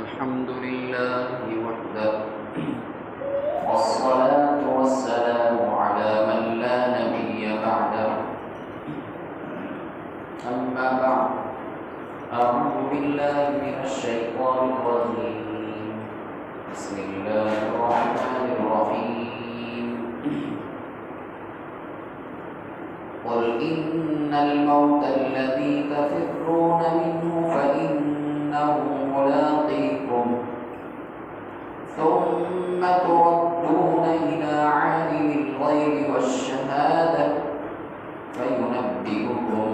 الحمد لله وحده والصلاة والسلام على من لا نبي بعده أما بعد أعوذ بالله من الشيطان الرجيم بسم الله الرحمن الرحيم قل إن الموت الذي تفرون منه فإنه ملاقيكم ثم تردون إلى عالم الغيب والشهادة فينبئكم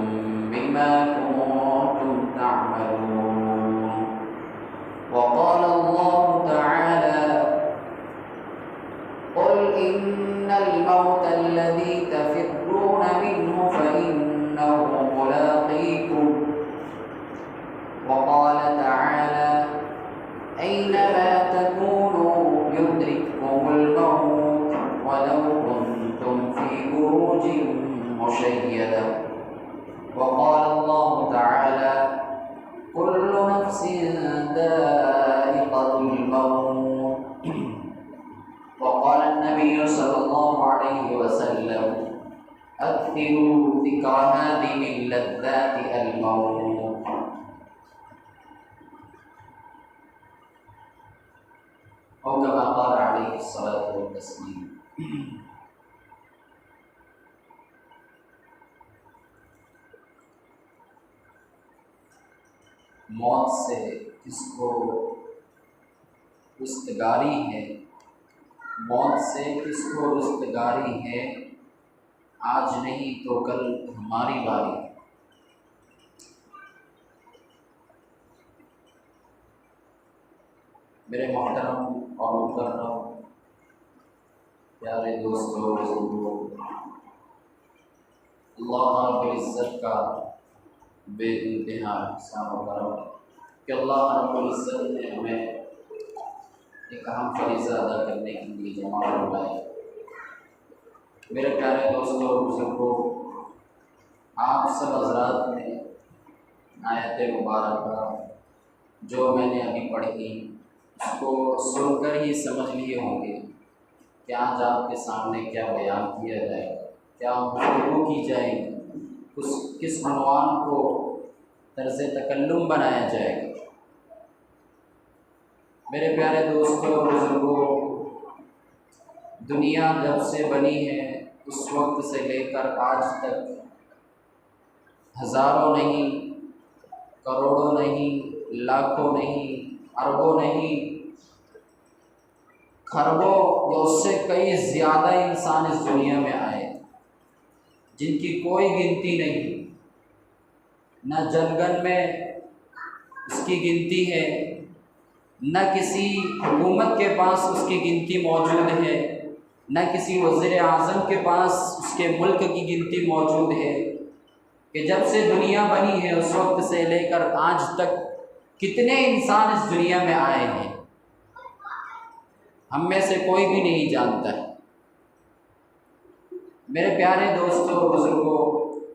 بما كنتم تعملون وقال الله تعالى قل إن الموت الذي تفرون منه فإنه ملاقيكم وقال تعالى أينما تكونوا يدرككم الموت ولو كنتم في بروج مشيدة وقال الله تعالى كل نفس ذائقة الموت وقال النبي صلى الله عليه وسلم أكثروا ذكر هذه اللذات الموت أو كما قال عليه الصلاة والتسليم موت سے کس کو رستگاری ہے، موت سے کس کو رستگاری ہے، آج نہیں تو کل ہماری باری۔ میرے محترم اور مکرم پیارے دوستوں، بزرگوں، اللہ رب العزت کا بے انتہا احسان و کرم کہ اللہ رب العزت نے ہمیں ایک اہم فریضہ ادا کرنے کے لیے جمع فرمائے۔ میرے پیارے دوستوں اور بزرگوں، آپ سب حضرات نے آیت مبارکہ جو میں نے ابھی پڑھی اس کو سن کر ہی سمجھ لیے ہوں گے کہ آج آپ کے سامنے کیا بیان کیا جائے گا، کیا گفتگو کی جائے گی، کس عنوان کو طرز تکلم بنایا جائے گا۔ میرے پیارے دوستوں اور بزرگوں، دنیا جب سے بنی ہے اس وقت سے لے کر آج تک ہزاروں نہیں، کروڑوں نہیں، لاکھوں نہیں، اربوں نہیں، کھربوں یا اس سے کئی زیادہ انسان اس دنیا میں آئے جن کی کوئی گنتی نہیں، نہ جنگل میں اس کی گنتی ہے، نہ کسی حکومت کے پاس اس کی گنتی موجود ہے، نہ کسی وزیر اعظم کے پاس اس کے ملک کی گنتی موجود ہے کہ جب سے دنیا بنی ہے اس وقت سے لے کر آج تک کتنے انسان اس دنیا میں آئے ہیں، ہم میں سے کوئی بھی نہیں جانتا ہے۔ میرے پیارے دوستوں اور بزرگوں،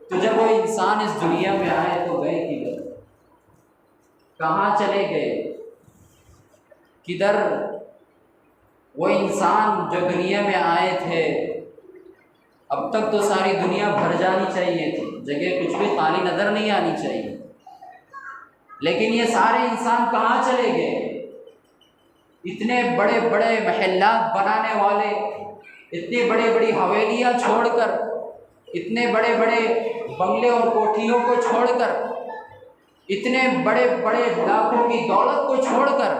تو جب وہ انسان اس دنیا میں آئے تو گئے کدھر، کہاں چلے گئے، کدھر وہ انسان جو دنیا میں آئے تھے؟ اب تک تو ساری دنیا بھر جانی چاہیے تھی، جگہ کچھ بھی خالی نظر نہیں آنی چاہیے، لیکن یہ سارے انسان کہاں چلے گئے؟ اتنے بڑے بڑے محلات بنانے والے، اتنی بڑی بڑی حویلیاں چھوڑ کر، اتنے بڑے بڑے بنگلے اور کوٹھیوں کو چھوڑ کر، اتنے بڑے بڑے لاکھوں کی دولت کو چھوڑ کر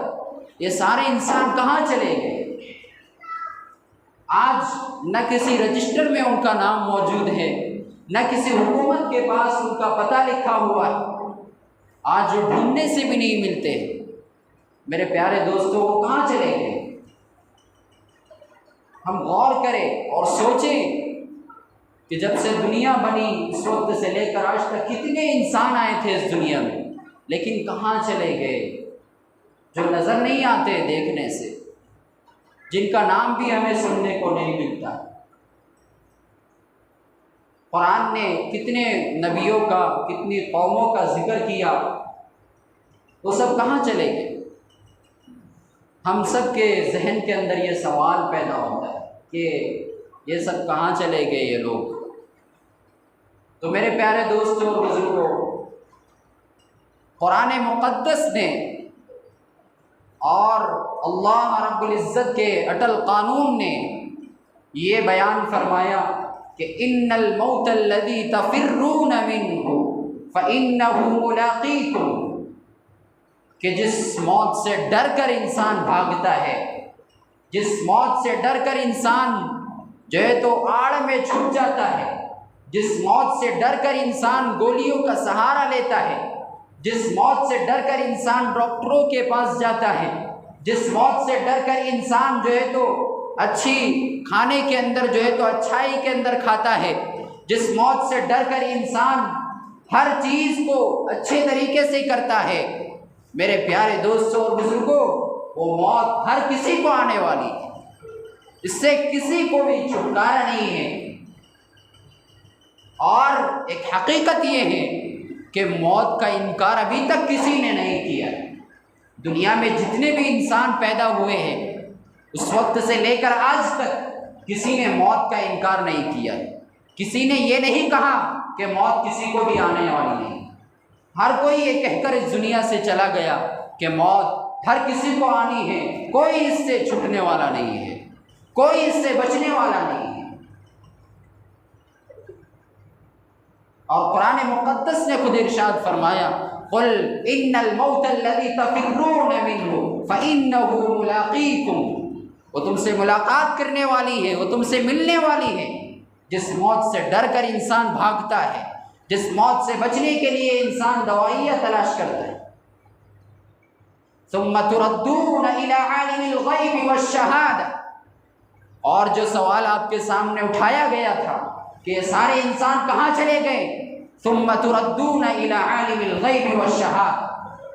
یہ سارے انسان کہاں چلے گئے؟ آج نہ کسی رجسٹر میں ان کا نام موجود ہے، نہ کسی حکومت کے پاس ان کا پتہ لکھا ہوا ہے، آج وہ ڈھونڈنے سے بھی نہیں ملتے۔ میرے پیارے دوستوں، وہ کہاں چلے گئے؟ ہم غور کریں اور سوچیں کہ جب سے دنیا بنی اس وقت سے لے کر آج تک کتنے انسان آئے تھے اس دنیا میں، لیکن کہاں چلے گئے؟ جو نظر نہیں آتے دیکھنے سے، جن کا نام بھی ہمیں سننے کو نہیں ملتا۔ قرآن نے کتنے نبیوں کا، کتنی قوموں کا ذکر کیا وہ سب کہاں چلے گئے؟ ہم سب کے ذہن کے اندر یہ سوال پیدا ہوتا ہے کہ یہ سب کہاں چلے گئے یہ لوگ؟ تو میرے پیارے دوستوں اور بزرگوں، قرآن مقدس نے اور اللہ رب العزت کے اٹل قانون نے یہ بیان فرمایا کہ ان الموت الذی تفرون منہ فانہ ملاقیکم، کہ جس موت سے ڈر کر انسان بھاگتا ہے، جس موت سے ڈر کر انسان جو ہے تو آڑ میں چھپ جاتا ہے، جس موت سے ڈر کر انسان گولیوں کا سہارا لیتا ہے، جس موت سے ڈر کر انسان ڈاکٹروں کے پاس جاتا ہے، جس موت سے ڈر کر انسان جو ہے تو اچھی کھانے کے اندر جو ہے تو اچھائی کے اندر کھاتا ہے، جس موت سے ڈر کر انسان ہر چیز کو اچھے طریقے سے کرتا ہے، میرے پیارے دوستوں اور بزرگوں، وہ موت ہر کسی کو آنے والی ہے، اس سے کسی کو بھی چھٹکارا نہیں ہے۔ اور ایک حقیقت یہ ہے کہ موت کا انکار ابھی تک کسی نے نہیں کیا۔ دنیا میں جتنے بھی انسان پیدا ہوئے ہیں اس وقت سے لے کر آج تک کسی نے موت کا انکار نہیں کیا، کسی نے یہ نہیں کہا کہ موت کسی کو بھی آنے والی نہیں۔ ہر کوئی یہ کہہ کر اس دنیا سے چلا گیا کہ موت ہر کسی کو آنی ہے، کوئی اس سے چھٹنے والا نہیں ہے، کوئی اس سے بچنے والا نہیں ہے۔ اور قرآن مقدس نے خود ارشاد فرمایا قل ان الموت الذی تفرون منہ فانہ ملاقیکم، وہ تم سے ملاقات کرنے والی ہے، وہ تم سے ملنے والی ہے۔ جس موت سے ڈر کر انسان بھاگتا ہے، جس موت سے بچنے کے لیے انسان دوائیاں تلاش کرتا ہے۔ ثم تردون الی عالم الغیب والشہادہ، اور جو سوال آپ کے سامنے اٹھایا گیا تھا کہ یہ سارے انسان کہاں چلے گئے، ثم تردون الی عالم الغیب والشہادہ،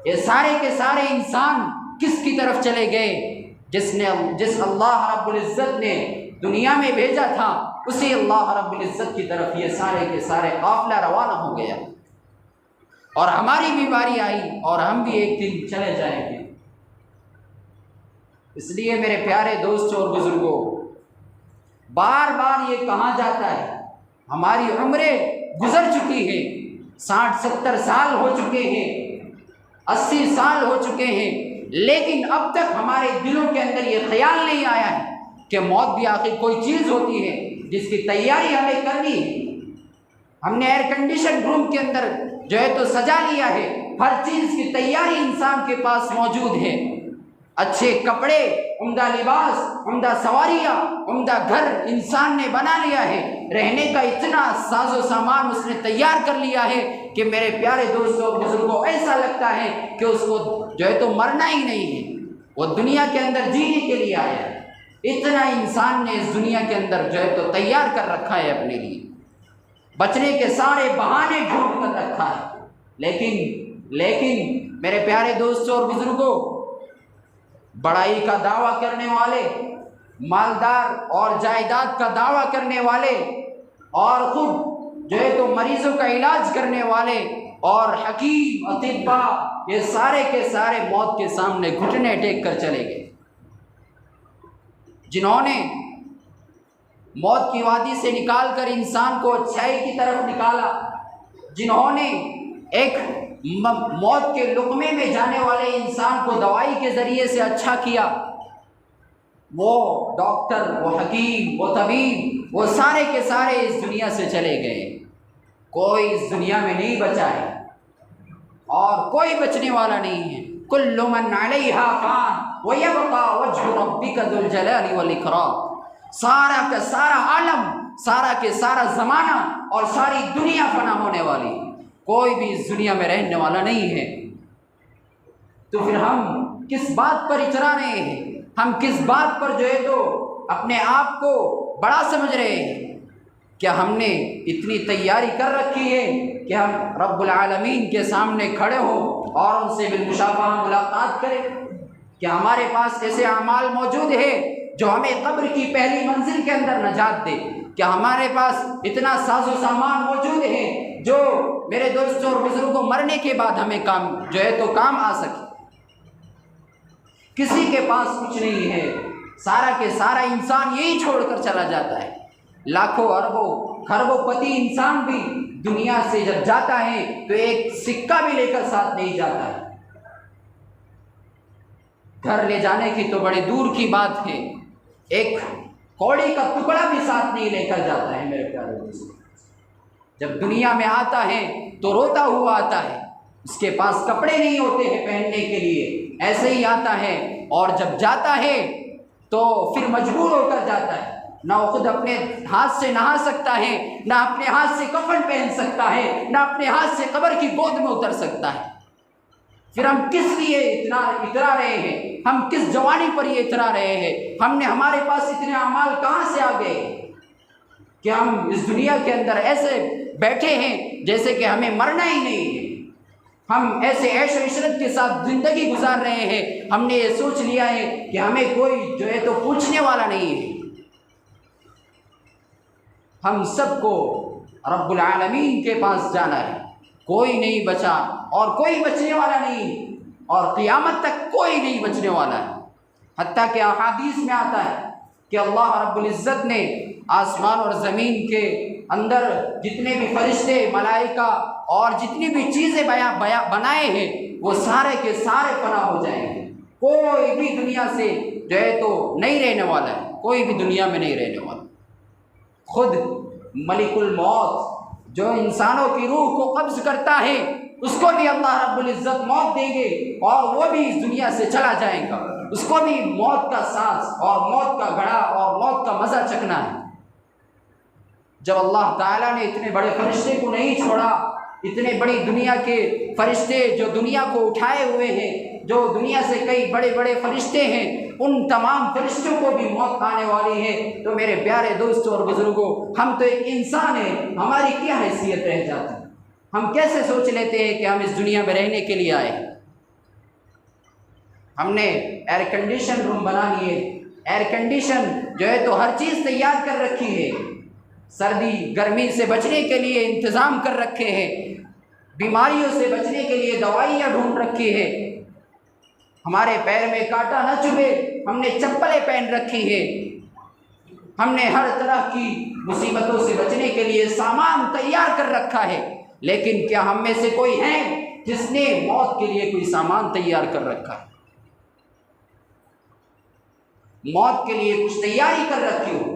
یہ سارے کے سارے انسان کس کی طرف چلے گئے؟ جس اللہ رب العزت نے دنیا میں بھیجا تھا، اسی اللہ رب العزت کی طرف یہ سارے کے سارے قافلہ روانہ ہو گیا، اور ہماری بھی باری آئی اور ہم بھی ایک دن چلے جائیں گے۔ اس لیے میرے پیارے دوستوں اور بزرگوں، بار بار یہ کہا جاتا ہے، ہماری عمریں گزر چکی ہیں، 60-70 سال ہو چکے ہیں، 80 سال ہو چکے ہیں، لیکن اب تک ہمارے دلوں کے اندر یہ خیال نہیں آیا ہے کہ موت بھی آخر کوئی چیز ہوتی ہے جس کی تیاری ہمیں کرنی ہے۔ ہم نے ایئر کنڈیشن روم کے اندر جو ہے تو سجا لیا ہے، ہر چیز کی تیاری انسان کے پاس موجود ہے، اچھے کپڑے، عمدہ لباس، عمدہ سواریاں، عمدہ گھر انسان نے بنا لیا ہے، رہنے کا اتنا ساز و سامان اس نے تیار کر لیا ہے کہ میرے پیارے دوستوں اور بزرگوں ایسا لگتا ہے کہ اس کو جو ہے تو مرنا ہی نہیں ہے، وہ دنیا کے اندر جینے کے لیے آیا ہے۔ اتنا انسان نے اس دنیا کے اندر جو ہے تو تیار کر رکھا ہے اپنے لیے، بچنے کے سارے بہانے ڈھونڈ کر رکھا ہے، لیکن میرے پیارے دوستوں اور بزرگوں، بڑائی کا دعویٰ کرنے والے، مالدار اور جائیداد کا دعویٰ کرنے والے، اور خود جو ہے تو مریضوں کا علاج کرنے والے، اور حکیم اطباء، یہ سارے کے سارے موت کے سامنے گھٹنے ٹیک کر چلے گئے۔ جنہوں نے موت کی وادی سے نکال کر انسان کو اچھائی کی طرف نکالا، جنہوں نے ایک موت کے لقمے میں جانے والے انسان کو دوائی کے ذریعے سے اچھا کیا، وہ ڈاکٹر، وہ حکیم، وہ طبیب، وہ سارے کے سارے اس دنیا سے چلے گئے، کوئی اس دنیا میں نہیں بچا ہے اور کوئی بچنے والا نہیں ہے۔ کل من علیہا فان ویبقى وجہ ربک ذو الجلال والاکرام، سارا کا سارا عالم، سارا کے سارا زمانہ اور ساری دنیا فنا ہونے والی، کوئی بھی اس دنیا میں رہنے والا نہیں ہے۔ تو پھر ہم کس بات پر اچرا رہے ہیں، ہم کس بات پر جو ہے تو اپنے آپ کو بڑا سمجھ رہے ہیں؟ کیا ہم نے اتنی تیاری کر رکھی ہے کہ ہم رب العالمین کے سامنے کھڑے ہوں اور ان سے بالمشافہہ ملاقات کریں؟ کیا ہمارے پاس ایسے اعمال موجود ہے جو ہمیں قبر کی پہلی منزل کے اندر نجات دے؟ کیا ہمارے پاس اتنا ساز و سامان موجود ہے جو میرے دوستوں اور بزرگوں مرنے کے بعد ہمیں کام آ سکے۔ کسی کے پاس کچھ نہیں ہے، سارا کے سارا انسان یہی چھوڑ کر چلا جاتا ہے۔ لاکھوں اربوں کھربوں پتی انسان بھی دنیا سے جب جاتا ہے تو ایک سکہ بھی لے کر ساتھ نہیں جاتا ہے۔ گھر لے جانے کی تو بڑی دور کی بات ہے، ایک کوڑی کا ٹکڑا بھی ساتھ نہیں لے کر جاتا ہے میرے پیارے دوستو۔ جب دنیا میں آتا ہے تو روتا ہوا آتا ہے، اس کے پاس کپڑے نہیں ہوتے ہیں پہننے کے لیے، ایسے ہی آتا ہے، اور جب جاتا ہے تو پھر مجبور ہو کر جاتا ہے۔ نہ وہ خود اپنے ہاتھ سے نہا سکتا ہے، نہ اپنے ہاتھ سے کفن پہن سکتا ہے، نہ اپنے ہاتھ سے قبر کی گود میں اتر سکتا ہے۔ پھر ہم کس لیے اترا رہے ہیں؟ ہم کس جوانی پر یہ اترا رہے ہیں؟ ہمارے پاس اتنے اعمال کہاں سے آ گئے کہ ہم اس دنیا کے اندر ایسے بیٹھے ہیں جیسے کہ ہمیں مرنا ہی نہیں ہے۔ ہم ایسے عیش و عشرت کے ساتھ زندگی گزار رہے ہیں، ہم نے یہ سوچ لیا ہے کہ ہمیں کوئی جو ہے تو پوچھنے والا نہیں ہے۔ ہم سب کو رب العالمین کے پاس جانا ہے، کوئی نہیں بچا اور کوئی بچنے والا نہیں، اور قیامت تک کوئی نہیں بچنے والا ہے۔ حتیٰ کہ احادیث میں آتا ہے کہ اللہ رب العزت نے آسمان اور زمین کے اندر جتنے بھی فرشتے، ملائکہ اور جتنی بھی چیزیں بنائے ہیں وہ سارے کے سارے فنا ہو جائیں گے۔ کوئی بھی دنیا سے جو ہے تو نہیں رہنے والا ہے، کوئی بھی دنیا میں نہیں رہنے والا۔ خود ملک الموت جو انسانوں کی روح کو قبض کرتا ہے، اس کو بھی اللہ رب العزت موت دیں گے اور وہ بھی اس دنیا سے چلا جائے گا۔ اس کو بھی موت کا سانس اور موت کا گھڑا اور موت کا مزہ چکھنا ہے۔ جب اللہ تعالیٰ نے اتنے بڑے فرشتے کو نہیں چھوڑا، اتنے بڑی دنیا کے فرشتے جو دنیا کو اٹھائے ہوئے ہیں، جو دنیا سے کئی بڑے بڑے فرشتے ہیں، ان تمام فرشتوں کو بھی موت آنے والی ہے، تو میرے پیارے دوستوں اور بزرگوں، ہم تو ایک انسان ہیں، ہماری کیا حیثیت رہ جاتی؟ ہم کیسے سوچ لیتے ہیں کہ ہم اس دنیا میں رہنے کے لیے آئے؟ ہم نے ایئر کنڈیشن روم بنا لیے، ایئر کنڈیشن جو ہے تو ہر چیز تیار کر رکھی ہے، سردی گرمی سے بچنے کے لیے انتظام کر رکھے ہیں، بیماریوں سے بچنے کے لیے دوائیاں ڈھونڈ رکھی ہے، ہمارے پیر میں کانٹا نہ چبھے ہم نے چپلیں پہن رکھی ہے، ہم نے ہر طرح کی مصیبتوں سے بچنے کے لیے سامان تیار کر رکھا ہے، لیکن کیا ہم میں سے کوئی ہے جس نے موت کے لیے کوئی سامان تیار کر رکھا ہے؟ موت کے لیے کچھ تیاری کر رکھی ہو؟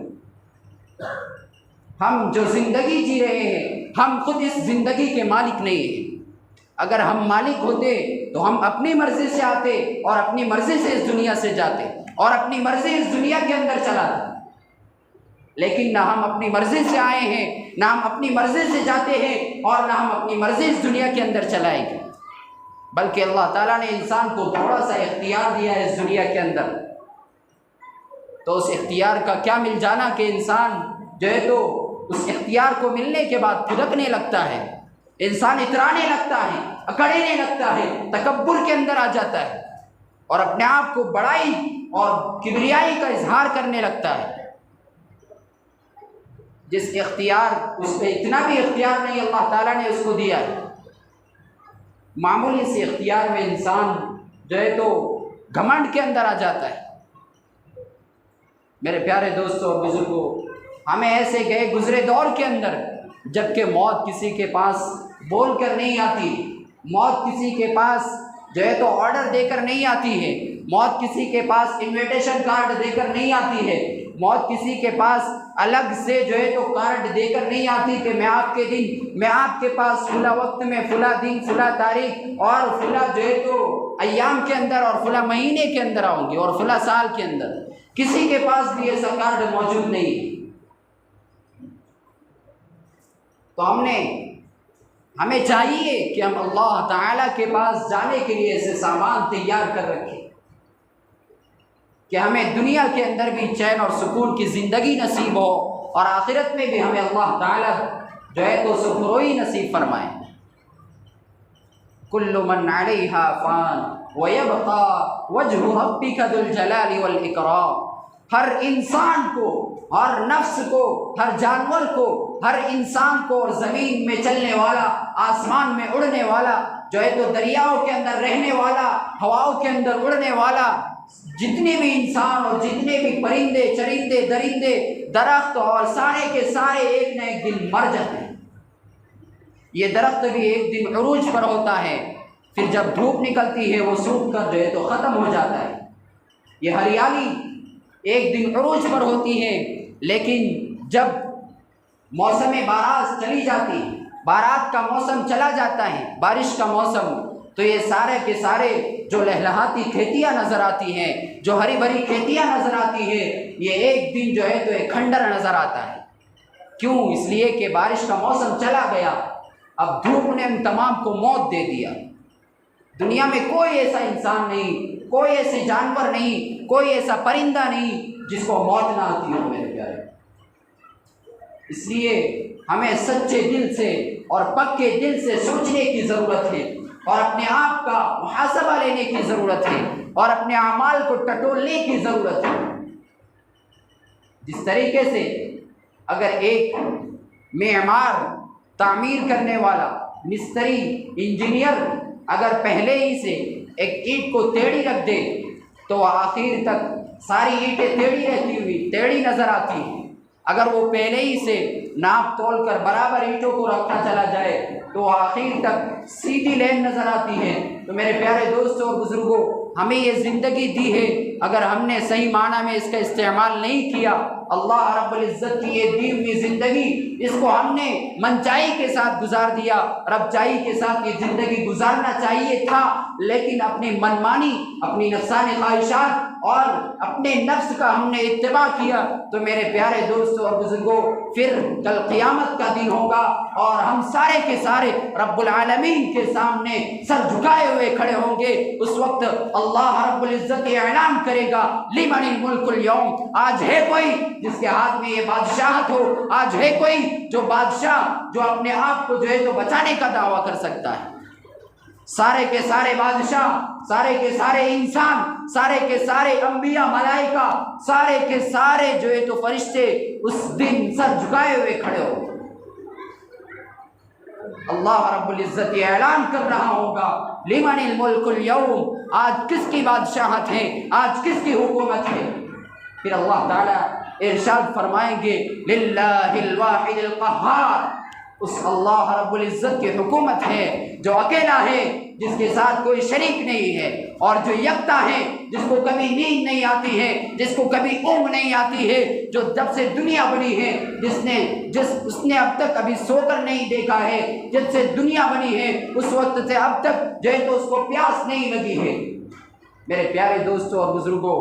ہم جو زندگی جی رہے ہیں، ہم خود اس زندگی کے مالک نہیں ہیں۔ اگر ہم مالک ہوتے تو ہم اپنی مرضی سے آتے اور اپنی مرضی سے اس دنیا سے جاتے اور اپنی مرضی اس دنیا کے اندر چلاتے، لیکن نہ ہم اپنی مرضی سے آئے ہیں، نہ ہم اپنی مرضی سے جاتے ہیں، اور نہ ہم اپنی مرضی اس دنیا کے اندر چلائیں گے، بلکہ اللہ تعالیٰ نے انسان کو تھوڑا سا اختیار دیا ہے اس دنیا کے اندر، تو اس اختیار کا کیا مل جانا کہ انسان جو ہے تو اس اختیار کو ملنے کے بعد پھدکنے لگتا ہے، انسان اترانے لگتا ہے، اکڑنے لگتا ہے، تکبر کے اندر آ جاتا ہے اور اپنے آپ کو بڑائی اور کبریائی کا اظہار کرنے لگتا ہے۔ جس اختیار اس پہ اتنا بھی اختیار نہیں اللہ تعالیٰ نے اس کو دیا ہے، معمولی سے اختیار میں انسان جو ہے تو گھمنڈ کے اندر آ جاتا ہے۔ میرے پیارے دوستوں اور بزرگوں، ہمیں ایسے گئے گزرے دور کے اندر جب کہ موت کسی کے پاس بول کر نہیں آتی، موت کسی کے پاس جو ہے تو آرڈر دے کر نہیں آتی ہے، موت کسی کے پاس انویٹیشن کارڈ دے کر نہیں آتی ہے، موت کسی کے پاس الگ سے جو ہے تو کارڈ دے کر نہیں آتی کہ میں آپ کے پاس فلاں وقت میں فلاں دن فلاں تاریخ اور فلاں جو ہے تو ایام کے اندر اور فلاں مہینے کے اندر آؤں گی اور فلاں سال کے اندر۔ کسی کے پاس بھی ایسا کارڈ موجود نہیں ہے۔ تو ہمیں چاہیے کہ ہم اللہ تعالیٰ کے پاس جانے کے لیے ایسے سامان تیار کر رکھیں کہ ہمیں دنیا کے اندر بھی چین اور سکون کی زندگی نصیب ہو اور آخرت میں بھی ہمیں اللہ تعالیٰ جو ہے تو سکھروئی نصیب فرمائے۔ کل من علیہا فان ویبقى وجہ ربک ذو الجلال والاکرام، ہر انسان کو، ہر نفس کو، ہر جانور کو، ہر انسان کو، اور زمین میں چلنے والا، آسمان میں اڑنے والا، جو ہے تو دریاؤں کے اندر رہنے والا، ہواؤں کے اندر اڑنے والا، جتنے بھی انسان اور جتنے بھی پرندے چرندے درندے درخت، اور سارے کے سارے ایک نہ ایک دن مر جاتے ہیں۔ یہ درخت بھی ایک دن عروج پر ہوتا ہے، پھر جب دھوپ نکلتی ہے وہ سوکھ کر جو ہے تو ختم ہو جاتا ہے۔ یہ ہریالی ایک دن عروج پر ہوتی ہے، لیکن جب موسم بارات چلی جاتی، بارات کا موسم چلا جاتا ہے، بارش کا موسم، تو یہ سارے کے سارے جو لہلہاتی کھیتیاں نظر آتی ہیں، جو ہری بھری کھیتیاں نظر آتی ہیں، یہ ایک دن جو ہے تو ایک کھنڈر نظر آتا ہے۔ کیوں؟ اس لیے کہ بارش کا موسم چلا گیا، اب دھوپ نے ان تمام کو موت دے دیا۔ دنیا میں کوئی ایسا انسان نہیں، کوئی ایسے جانور نہیں، کوئی ایسا پرندہ نہیں جس کو موت نہ آتی ہو میرے پیارے۔ اس لیے ہمیں سچے دل سے اور پکے دل سے سوچنے کی ضرورت ہے، اور اپنے آپ کا محاسبہ لینے کی ضرورت ہے، اور اپنے اعمال کو ٹٹولنے کی ضرورت ہے۔ جس طریقے سے اگر ایک معمار، تعمیر کرنے والا، مستری، انجینئر اگر پہلے ہی سے ایک اینٹ کو ٹیڑھی رکھ دے تو وہ آخر تک ساری اینٹیں ٹیڑھی رہتی ہوئی ٹیڑھی نظر آتی ہیں۔ اگر وہ پہلے ہی سے ناپ تول کر برابر اینٹوں کو رکھتا چلا جائے تو آخر تک سیدھی لین نظر آتی ہے۔ تو میرے پیارے دوستوں اور بزرگوں، ہمیں یہ زندگی دی ہے، اگر ہم نے صحیح معنی میں اس کا استعمال نہیں کیا، اللہ رب العزت کی یہ دی ہوئی زندگی، اس کو ہم نے منچائی کے ساتھ گزار دیا۔ رب چائی کے ساتھ یہ زندگی گزارنا چاہیے تھا، لیکن اپنی منمانی، اپنی نفسانی خواہشات اور اپنے نفس کا ہم نے اتباع کیا، تو میرے پیارے دوستوں اور بزرگوں، پھر کل قیامت کا دن ہوگا اور ہم سارے کے سارے رب العالمین کے سامنے سر جھکائے ہوئے کھڑے ہوں گے۔ اس وقت اللہ رب العزت اعلان کرے گا، لمن الملک اليوم، آج ہے کوئی جس کے ہاتھ میں یہ بادشاہت ہو؟ آج ہے کوئی جو بادشاہ جو اپنے آپ کو جو ہے تو بچانے کا دعویٰ کر سکتا ہے؟ سارے کے سارے بادشاہ، سارے کے سارے انسان، سارے کے سارے انبیاء، ملائکہ، سارے کے سارے جو ہے تو فرشتے اس دن سر جھکائے ہوئے کھڑے ہو۔ اللہ رب العزت یہ اعلان کر رہا ہوگا، لمن الملک اليوم، آج کس کی بادشاہت ہے، آج کس کی حکومت ہے؟ پھر اللہ تعالیٰ ارشاد فرمائیں گے، للہ الواحد القہار، اس اللہ رب العزت کی حکومت ہے جو اکیلا ہے، جس کے ساتھ کوئی شریک نہیں ہے، اور جو یکتا ہے، جس کو کبھی نیند نہیں آتی ہے، جس کو کبھی اونگ نہیں آتی ہے، جو جب سے دنیا بنی ہے اس نے اب تک ابھی سو کر نہیں دیکھا ہے، جب سے دنیا بنی ہے اس وقت سے اب تک جو ہے تو اس کو پیاس نہیں لگی ہے۔ میرے پیارے دوستوں اور بزرگوں،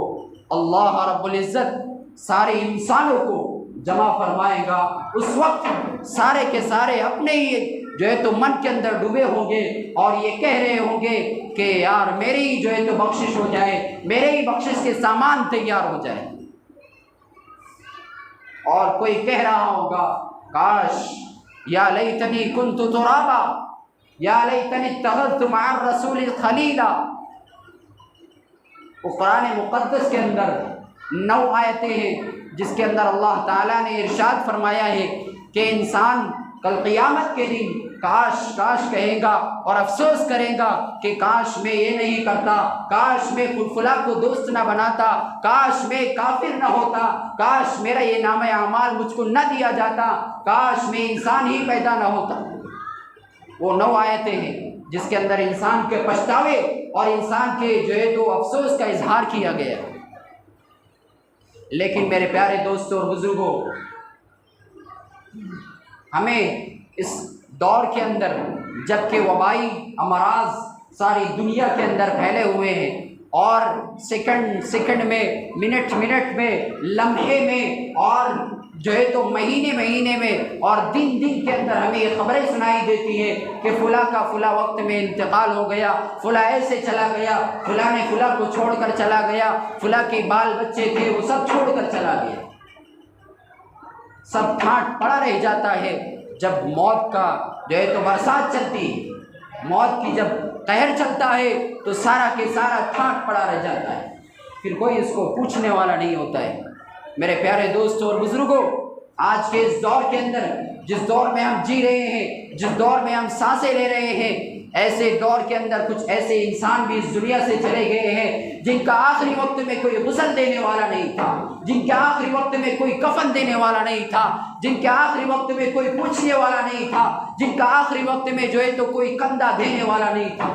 اللہ رب العزت سارے انسانوں کو جمع فرمائے گا۔ اس وقت سارے کے سارے اپنے ہی جو ہے تو من کے اندر ڈوبے ہوں گے اور یہ کہہ رہے ہوں گے کہ یار میری ہی جو ہے تو بخشش ہو جائے، میرے ہی بخشش کے سامان تیار ہو جائے۔ اور کوئی کہہ رہا ہوگا، کاش یا لیتنی کنت ترابا، یا لیتنی اتخذت مع الرسول خلیلا۔ قرآن مقدس کے اندر 9 آیتیں ہیں جس کے اندر اللہ تعالیٰ نے ارشاد فرمایا ہے کہ انسان کل قیامت کے دن کاش کاش کہے گا اور افسوس کرے گا کہ کاش میں یہ نہیں کرتا، کاش میں فلاں کو دوست نہ بناتا، کاش میں کافر نہ ہوتا، کاش میرا یہ نام اعمال مجھ کو نہ دیا جاتا، کاش میں انسان ہی پیدا نہ ہوتا۔ وہ 9 آیتیں ہیں جس کے اندر انسان کے پچھتاوے اور انسان کے جو ہے تو افسوس کا اظہار کیا گیا۔ لیکن میرے پیارے دوستوں اور بزرگوں، ہمیں اس دور کے اندر جب کہ وبائی امراض ساری دنیا کے اندر پھیلے ہوئے ہیں اور سیکنڈ میں، منٹ میں، لمحے میں، اور جو ہے تو مہینے میں اور دن کے اندر ہمیں یہ خبریں سنائی دیتی ہیں کہ فلاں کا فلاں وقت میں انتقال ہو گیا، فلاں ایسے چلا گیا، فلاں نے فلاں کو چھوڑ کر چلا گیا، فلاں کے بال بچے تھے وہ سب چھوڑ کر چلا گیا۔ سب ٹھاٹ پڑا رہ جاتا ہے جب موت کا جو ہے تو برسات چلتی ہے، موت کی جب قہر چلتا ہے تو سارا کے سارا ٹھاٹ پڑا رہ جاتا ہے، پھر کوئی اس کو پوچھنے والا نہیں ہوتا ہے۔ میرے پیارے دوستوں اور بزرگوں، آج کے اس دور کے اندر، جس دور میں ہم جی رہے ہیں، جس دور میں ہم سانسیں لے رہے ہیں، ایسے دور کے اندر کچھ ایسے انسان بھی اس دنیا سے چلے گئے ہیں جن کا آخری وقت میں کوئی غسل دینے والا نہیں تھا، جن کے آخری وقت میں کوئی کفن دینے والا نہیں تھا، جن کے آخری وقت میں کوئی پوچھنے والا نہیں تھا، جن کا آخری وقت میں جو ہے تو کوئی کندھا دینے والا نہیں تھا۔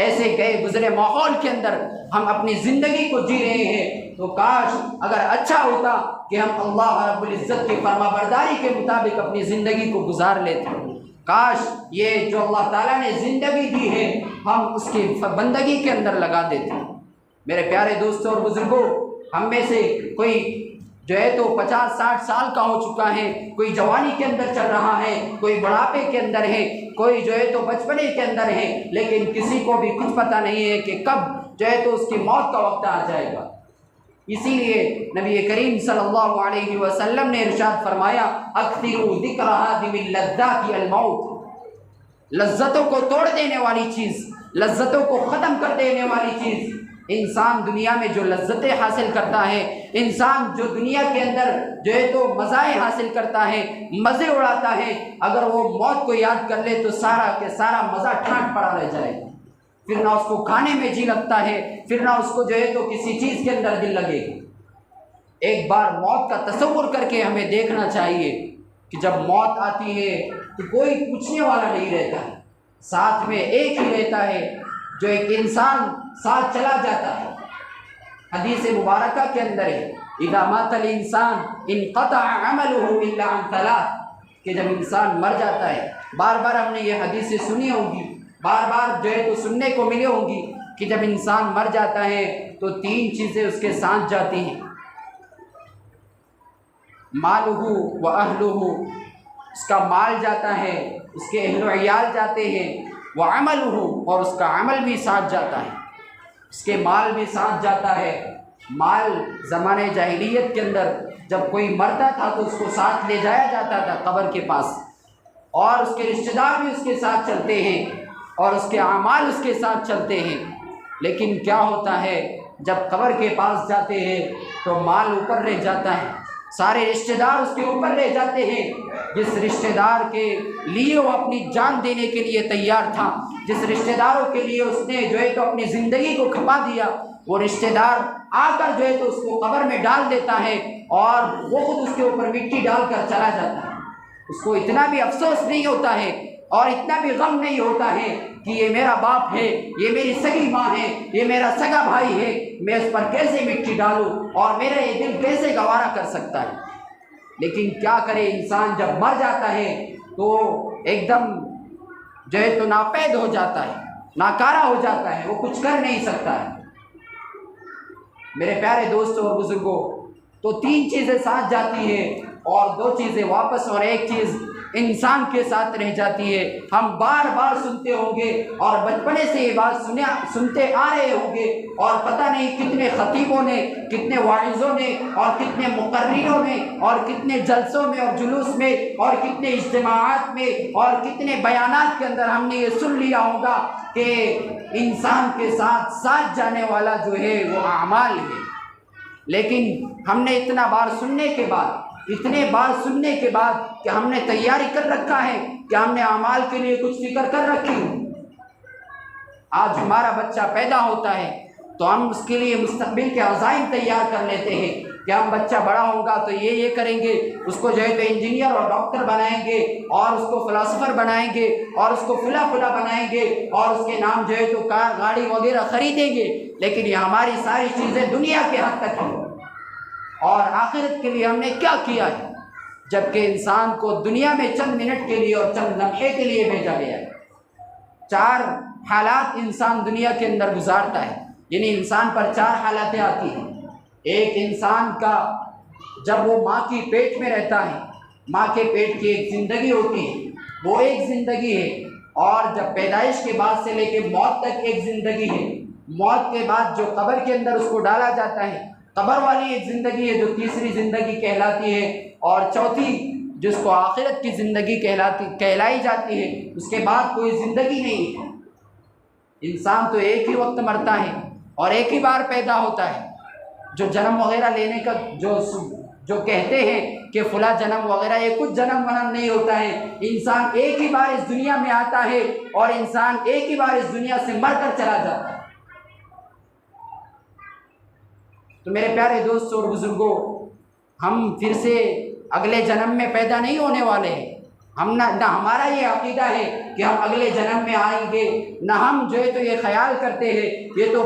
ایسے گئے گزرے ماحول کے اندر ہم اپنی زندگی کو جی رہے ہیں، تو کاش اگر اچھا ہوتا کہ ہم اللہ رب العزت کی فرما برداری کے مطابق اپنی زندگی کو گزار لیتے۔ کاش یہ جو اللہ تعالیٰ نے زندگی دی ہے ہم اس کی بندگی کے اندر لگا دیتے۔ میرے پیارے دوستوں اور بزرگوں، ہم میں سے کوئی جو ہے تو 50-60 سال کا ہو چکا ہے، کوئی جوانی کے اندر چل رہا ہے، کوئی بڑھاپے کے اندر ہے، کوئی جو ہے تو بچپنے کے اندر ہے، لیکن کسی کو بھی کچھ پتہ نہیں ہے کہ کب جو ہے تو اس کی موت کا وقت آ جائے گا۔ اسی لیے نبی کریم صلی اللہ علیہ وسلم نے ارشاد فرمایا، اکثروا ذکر ہادم اللذات الموت، لذتوں کو توڑ دینے والی چیز، لذتوں کو ختم کر دینے والی چیز، انسان دنیا میں جو لذتیں حاصل کرتا ہے، انسان جو دنیا کے اندر جو ہے تو مزائے حاصل کرتا ہے، مزے اڑاتا ہے، اگر وہ موت کو یاد کر لے تو سارا کے سارا مزہ ٹھانٹ پڑا رہ جائے گا، پھر نہ اس کو کھانے میں جی لگتا ہے، پھر نہ اس کو جو ہے تو کسی چیز کے اندر دل لگے گا۔ ایک بار موت کا تصور کر کے ہمیں دیکھنا چاہیے کہ جب موت آتی ہے تو کوئی پوچھنے والا نہیں رہتا ہے، ساتھ میں ایک ہی رہتا ہے جو ایک انسان ساتھ چلا جاتا ہے۔ حدیث مبارکہ کے اندر ہے، اذا مات الانسان انقطع عمله الا عن ثلاث، کہ جب انسان مر جاتا ہے، بار بار ہم نے یہ حدیثیں سنی ہوں گی، بار بار جو ہے تو سننے کو ملے ہوں گی کہ جب انسان مر جاتا ہے تو 3 چیزیں اس کے ساتھ جاتی ہیں، مالہ و اہلہ، اس کا مال جاتا ہے، اس کے اہل و عیال جاتے ہیں، وعملہ، اور اس کا عمل بھی ساتھ جاتا ہے، اس کے مال بھی ساتھ جاتا ہے۔ مال زمانے جاہلیت کے اندر جب کوئی مرتا تھا تو اس کو ساتھ لے جایا جاتا تھا قبر کے پاس، اور اس کے رشتہ دار بھی اس کے ساتھ چلتے ہیں اور اس کے اعمال اس کے ساتھ چلتے ہیں، لیکن کیا ہوتا ہے جب قبر کے پاس جاتے ہیں تو مال اوپر رہ جاتا ہے، سارے رشتہ دار اس کے اوپر رہ جاتے ہیں۔ جس رشتہ دار کے لیے وہ اپنی جان دینے کے لیے تیار تھا، جس رشتہ داروں کے لیے اس نے جو ہے تو اپنی زندگی کو کھپا دیا، وہ رشتہ دار آ کر جو ہے تو اس کو قبر میں ڈال دیتا ہے اور وہ خود اس کے اوپر مٹی ڈال کر چلا جاتا ہے۔ اس کو اتنا بھی افسوس نہیں ہوتا ہے اور اتنا بھی غم نہیں ہوتا ہے کہ یہ میرا باپ ہے، یہ میری سگی ماں ہے، یہ میرا سگا بھائی ہے، میں اس پر کیسے مٹی ڈالوں اور میرا یہ دل کیسے گوارا کر سکتا ہے۔ لیکن کیا کرے انسان جب مر جاتا ہے تو ایک دم جو ہے تو ناپید ہو جاتا ہے، ناکارہ ہو جاتا ہے، وہ کچھ کر نہیں سکتا ہے۔ میرے پیارے دوستوں اور بزرگوں، تو 3 چیزیں ساتھ جاتی ہیں اور 2 چیزیں واپس، اور ایک چیز انسان کے ساتھ رہ جاتی ہے۔ ہم بار بار سنتے ہوں گے اور بچپنے سے یہ بات سنتے آ رہے ہوں گے، اور پتہ نہیں کتنے خطیبوں نے، کتنے واعظوں نے، اور کتنے مقررینوں نے، اور کتنے جلسوں میں اور جلوس میں، اور کتنے اجتماعات میں، اور کتنے بیانات کے اندر ہم نے یہ سن لیا ہوگا کہ انسان کے ساتھ ساتھ جانے والا جو ہے وہ اعمال ہے۔ لیکن ہم نے اتنا بار سننے کے بعد، اتنے بار سننے کے بعد کہ ہم نے تیاری کر رکھا ہے کہ ہم نے اعمال کے لیے کچھ فکر کر رکھی۔ آج ہمارا بچہ پیدا ہوتا ہے تو ہم اس کے لیے مستقبل کے عزائم تیار کر لیتے ہیں کہ ہم بچہ بڑا ہوگا تو یہ کریں گے، اس کو جو ہے تو انجینئر اور ڈاکٹر بنائیں گے، اور اس کو فلاسفر بنائیں گے، اور اس کو فلاں بنائیں گے، اور اس کے نام جو ہے تو کار گاڑی وغیرہ خریدیں گے۔ لیکن یہ ہماری ساری چیزیں دنیا کے حد تک ہیں، اور آخرت کے لیے ہم نے کیا کیا ہے؟ جبکہ انسان کو دنیا میں چند منٹ کے لیے اور چند لمحے کے لیے بھیجا گیا ہے۔ 4 حالات انسان دنیا کے اندر گزارتا ہے، یعنی انسان پر 4 حالاتیں آتی ہیں۔ ایک انسان کا جب وہ ماں کی پیٹ میں رہتا ہے، ماں کے پیٹ کی ایک زندگی ہوتی ہے، وہ ایک زندگی ہے، اور جب پیدائش کے بعد سے لے کے موت تک ایک زندگی ہے۔ موت کے بعد جو قبر کے اندر اس کو ڈالا جاتا ہے، قبر والی ایک زندگی ہے جو تیسری زندگی کہلاتی ہے، اور چوتھی جس کو آخرت کی زندگی کہلائی جاتی ہے، اس کے بعد کوئی زندگی نہیں ہے۔ انسان تو ایک ہی وقت مرتا ہے اور ایک ہی بار پیدا ہوتا ہے، جو جنم وغیرہ لینے کا جو کہتے ہیں کہ فلاں جنم وغیرہ، یہ کچھ جنم ونم نہیں ہوتا ہے۔ انسان ایک ہی بار اس دنیا میں آتا ہے اور انسان ایک ہی بار اس دنیا سے مر کر چلا جاتا ہے۔ تو میرے پیارے دوستوں اور بزرگوں، ہم پھر سے اگلے جنم میں پیدا نہیں ہونے والے ہیں۔ ہم نہ ہمارا یہ عقیدہ ہے کہ ہم اگلے جنم میں آئیں گے، نہ ہم جو ہے تو یہ خیال کرتے ہیں، یہ تو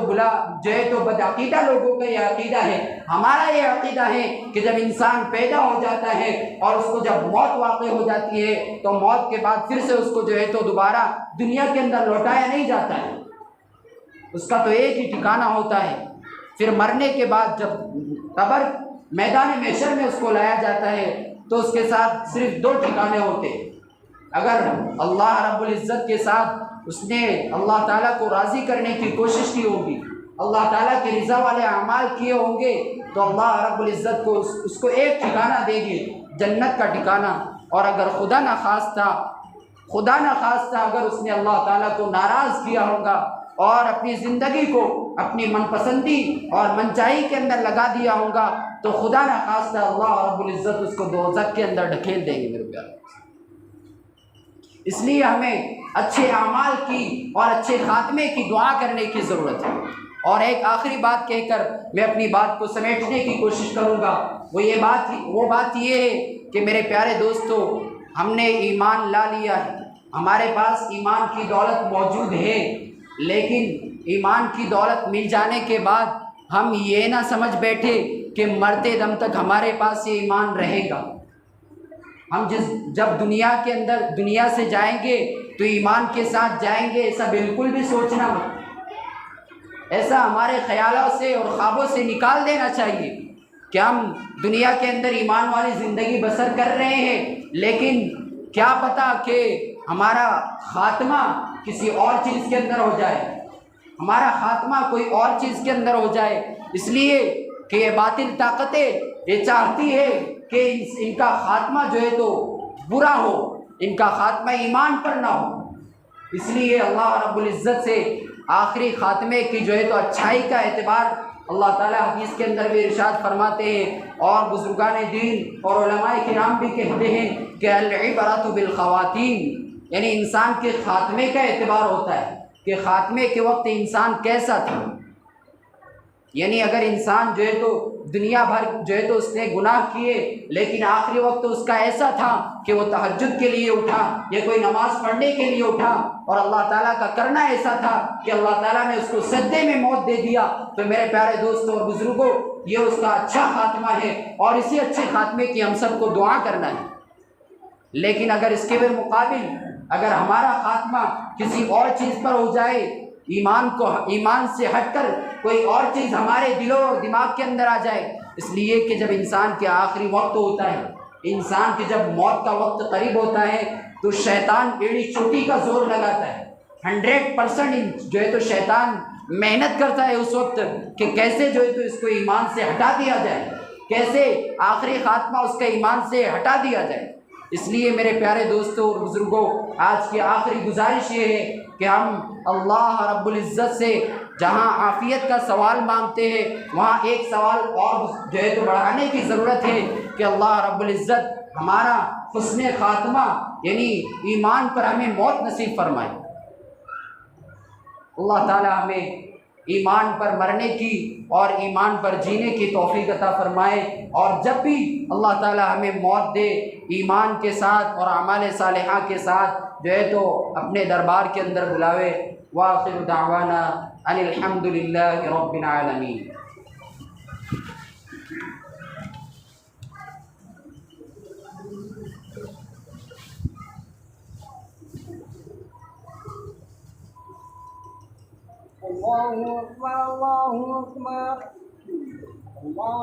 بدعقیدہ لوگوں کا یہ عقیدہ ہے۔ ہمارا یہ عقیدہ ہے کہ جب انسان پیدا ہو جاتا ہے اور اس کو جب موت واقع ہو جاتی ہے تو موت کے بعد پھر سے اس کو جو ہے تو دوبارہ دنیا کے اندر لوٹایا نہیں جاتا ہے، اس کا تو ایک ہی ٹھکانہ ہوتا ہے۔ پھر مرنے کے بعد جب قبر میدان محشر میں اس کو لایا جاتا ہے تو اس کے ساتھ صرف 2 ٹھکانے ہوتے ہیں۔ اگر اللہ رب العزت کے ساتھ اس نے اللہ تعالیٰ کو راضی کرنے کی کوشش کی ہوگی، اللہ تعالیٰ کی رضا والے اعمال کیے ہوں گے، تو اللہ رب العزت کو اس کو ایک ٹھکانہ دے گی، جنت کا ٹھکانہ۔ اور اگر خدا نخواستہ اگر اس نے اللہ تعالیٰ کو ناراض کیا ہوگا اور اپنی زندگی کو اپنی من پسندی اور منچاہی کے اندر لگا دیا ہوگا تو خدا نخواستہ اللہ رب العزت اس کو دوزخ کے اندر ڈھکیل دیں گے میرے پیارے۔ اس لیے ہمیں اچھے اعمال کی اور اچھے خاتمے کی دعا کرنے کی ضرورت ہے۔ اور ایک آخری بات کہہ کر میں اپنی بات کو سمیٹنے کی کوشش کروں گا، وہ بات یہ ہے کہ میرے پیارے دوستو، ہم نے ایمان لا لیا ہے، ہمارے پاس ایمان کی دولت موجود ہے، لیکن ایمان کی دولت مل جانے کے بعد ہم یہ نہ سمجھ بیٹھے کہ مرتے دم تک ہمارے پاس یہ ایمان رہے گا۔ ہم جب دنیا سے جائیں گے تو ایمان کے ساتھ جائیں گے، ایسا بالکل بھی سوچنا مت۔ ایسا ہمارے خیالوں سے اور خوابوں سے نکال دینا چاہیے کہ ہم دنیا کے اندر ایمان والی زندگی بسر کر رہے ہیں، لیکن کیا پتہ کہ ہمارا خاتمہ کسی اور چیز کے اندر ہو جائے، ہمارا خاتمہ کوئی اور چیز کے اندر ہو جائے۔ اس لیے کہ یہ باطل طاقتیں یہ چاہتی ہے کہ ان کا خاتمہ جو ہے تو برا ہو، ان کا خاتمہ ایمان پر نہ ہو۔ اس لیے اللہ رب العزت سے آخری خاتمے کی جو ہے تو اچھائی کا اعتبار اللہ تعالیٰ حدیث کے اندر بھی ارشاد فرماتے ہیں، اور بزرگان دین اور علماء کرام بھی کہتے ہیں کہ العبرۃ بالخواتین، یعنی انسان کے خاتمے کا اعتبار ہوتا ہے کہ خاتمے کے وقت انسان کیسا تھا۔ یعنی اگر انسان جو ہے تو دنیا بھر جو ہے تو اس نے گناہ کیے، لیکن آخری وقت اس کا ایسا تھا کہ وہ تہجد کے لیے اٹھا یا کوئی نماز پڑھنے کے لیے اٹھا، اور اللہ تعالیٰ کا کرنا ایسا تھا کہ اللہ تعالیٰ نے اس کو سجدے میں موت دے دیا، تو میرے پیارے دوستوں اور بزرگوں، یہ اس کا اچھا خاتمہ ہے اور اسی اچھے خاتمے کی ہم سب کو دعا کرنا ہے۔ لیکن اگر اس کے بالمقابل اگر ہمارا خاتمہ کسی اور چیز پر ہو جائے، ایمان سے ہٹ کر کوئی اور چیز ہمارے دلوں اور دماغ کے اندر آ جائے، اس لیے کہ جب انسان کے آخری وقت ہوتا ہے، انسان کی جب موت کا وقت قریب ہوتا ہے تو شیطان ایڑی چوٹی کا زور لگاتا ہے، 100% جو ہے تو شیطان محنت کرتا ہے اس وقت کہ کیسے جو ہے تو اس کو ایمان سے ہٹا دیا جائے، کیسے آخری خاتمہ اس کا ایمان سے ہٹا دیا جائے۔ اس لیے میرے پیارے دوستوں اور بزرگوں، آج کی آخری گزارش یہ ہے کہ ہم اللہ رب العزت سے جہاں عافیت کا سوال مانگتے ہیں، وہاں ایک سوال اور جو ہے تو بڑھانے کی ضرورت ہے کہ اللہ رب العزت ہمارا حسن خاتمہ یعنی ایمان پر ہمیں موت نصیب فرمائے۔ اللہ تعالی ہمیں ایمان پر مرنے کی اور ایمان پر جینے کی توفیق عطا فرمائے، اور جب بھی اللہ تعالی ہمیں موت دے ایمان کے ساتھ اور اعمال صالحہ کے ساتھ جو ہے تو اپنے دربار کے اندر بلاوے۔ وآخر دعوانا ان الحمد للہ رب العالمین۔ اللہ اکبر، اللہ اکبر، اللہ